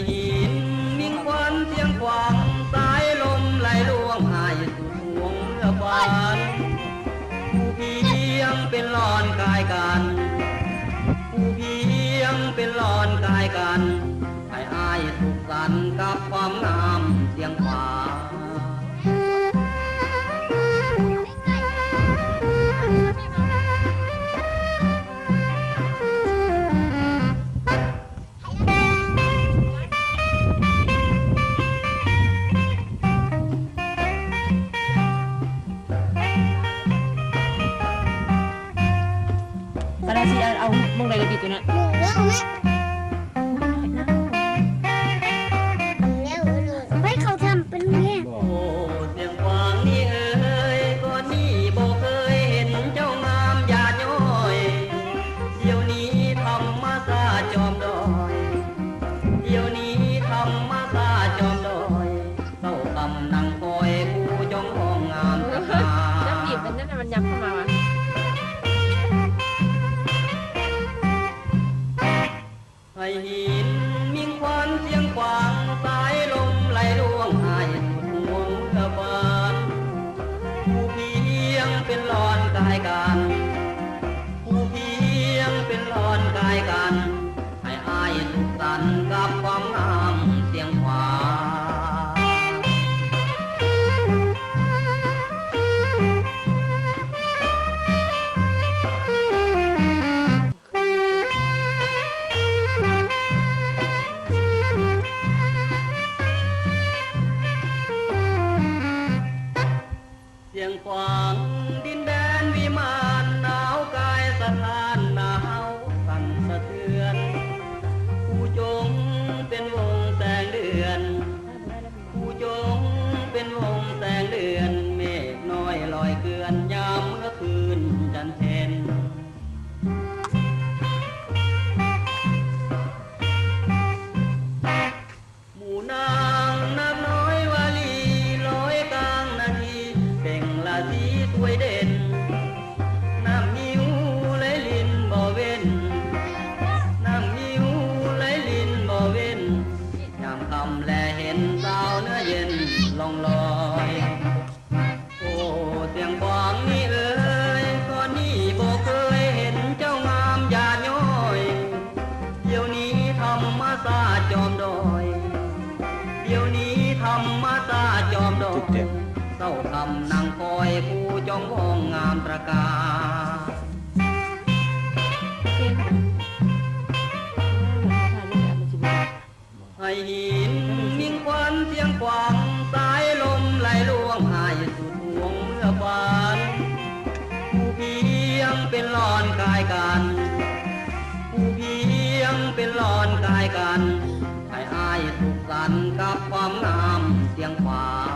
หินมิ่งควันเสียงขวางสายลมไหลลวงหายสุดห่วงเมื่อบานผู้เพียงเป็นหลอนกายกันผู้เพียงเป็นหลอนกายกันให้อายสุขสันต์กับความงามเสียงขวากระดาษสีเอามงใดกระดิตัวนั้นไม่เขาทำเป็นแม่ โอ้เสียงขวางนี่เอ๋ยก่อนนี้บ่เคยเห็นเจ้างามหยาดย้อยเดี๋ยวนี้ธรรมศาสตร์จอมดอยเดี๋ยวนี้ธรรมศาสตร์จอมดอยเต้ากำนังคอยผู้จงห้องงามตระกา น้ำดิบมันนั่นมันยับเข้ามาวะให้หินมิ่งควันเสียงขวางสายลมไหลลวงหายสุดห่วงเมื่อบานผู้เพียงเป็นหลอนกายกันผู้เพียงเป็นหลอนกายกันให้อายสุขสันต์กับความงามเสียงขวาง เสียงขวางดินแดนวิมานหนาวกายสถานหนาวสั่นสะเทือนผู้จงเป็นวงแสงเดือนผู้จงเป็นวงแสงเดือนเมฆน้อยลอยเกลื่อนยามเมื่อคืนจันทร์เพ็ญหมู่นางนับน้อยวาลีร้อยกลางนาทีเป่งละสีสวยเด่นน้ำนิ้วไหลลินบ่เว้นน้ำนิ้วไหลลินบ่เว้นยามค่ำแลเห็นสาวเนื้อเย็นล่องลอยโอ้เสียงขวางนี่เอ๋ยก่อนนี้บ่เคยเห็นเจ้างามหยาดย้อยเดี๋ยวนี้ธรรมศาสตร์จอมดอยเดี๋ยวนี้ธรรมศาสตร์จอมดอยเศร้าคำนางคอยผู้จองห้องงามตระกาให้หินมิ่งควันเสียงขวางสายลมไหลลวงหายสุดห่วงเมื่อบานผู้เพียงเป็นหลอนกายกันผู้เพียงเป็นหลอนกายกันให้อายสุขสันต์กับความงามเสียงขวาง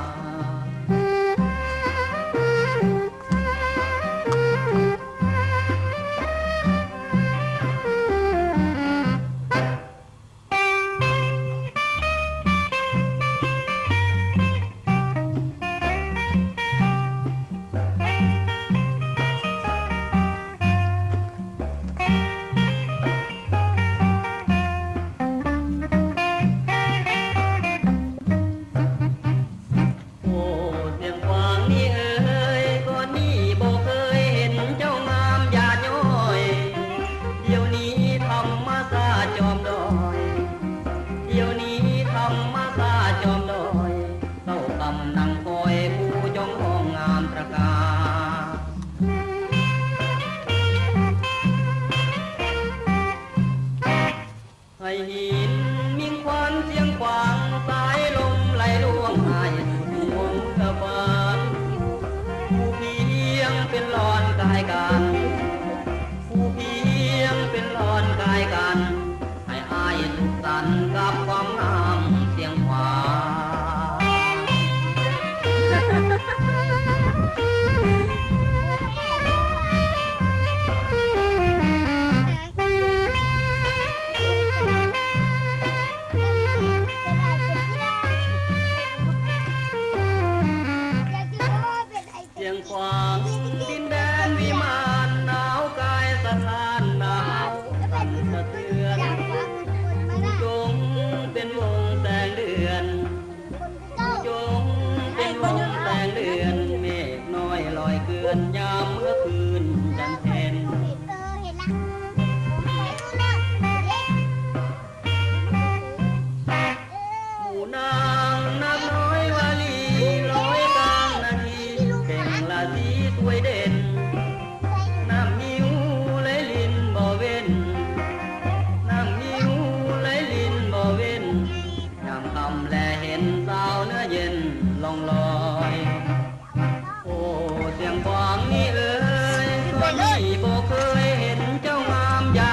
เ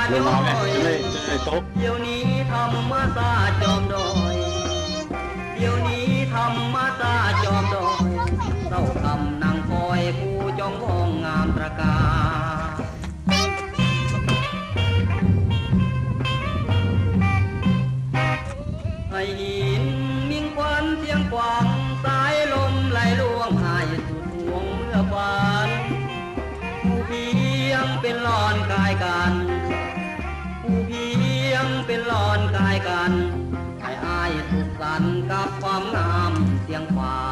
ด เรื่อง ย้ น้ อ องไง ย จะได้โต๊ะ เดี๋ยวนี้ธรรมศาสตร์จอมดอยเดี๋ยวนี้ธรรมศาสตร์จอมดอยเศร้าคำนางคอยผู้จองห้องงามตระการให้หินมิ่งควันเสียงกวางสายลมไหลลวงหายสุดห่วงเมื่อวานผู้เพียงเป็นหลอนกายกันผู้เพียงเป็นหลอนกายกันให้อายสุขสันต์กับความงามเสียงควา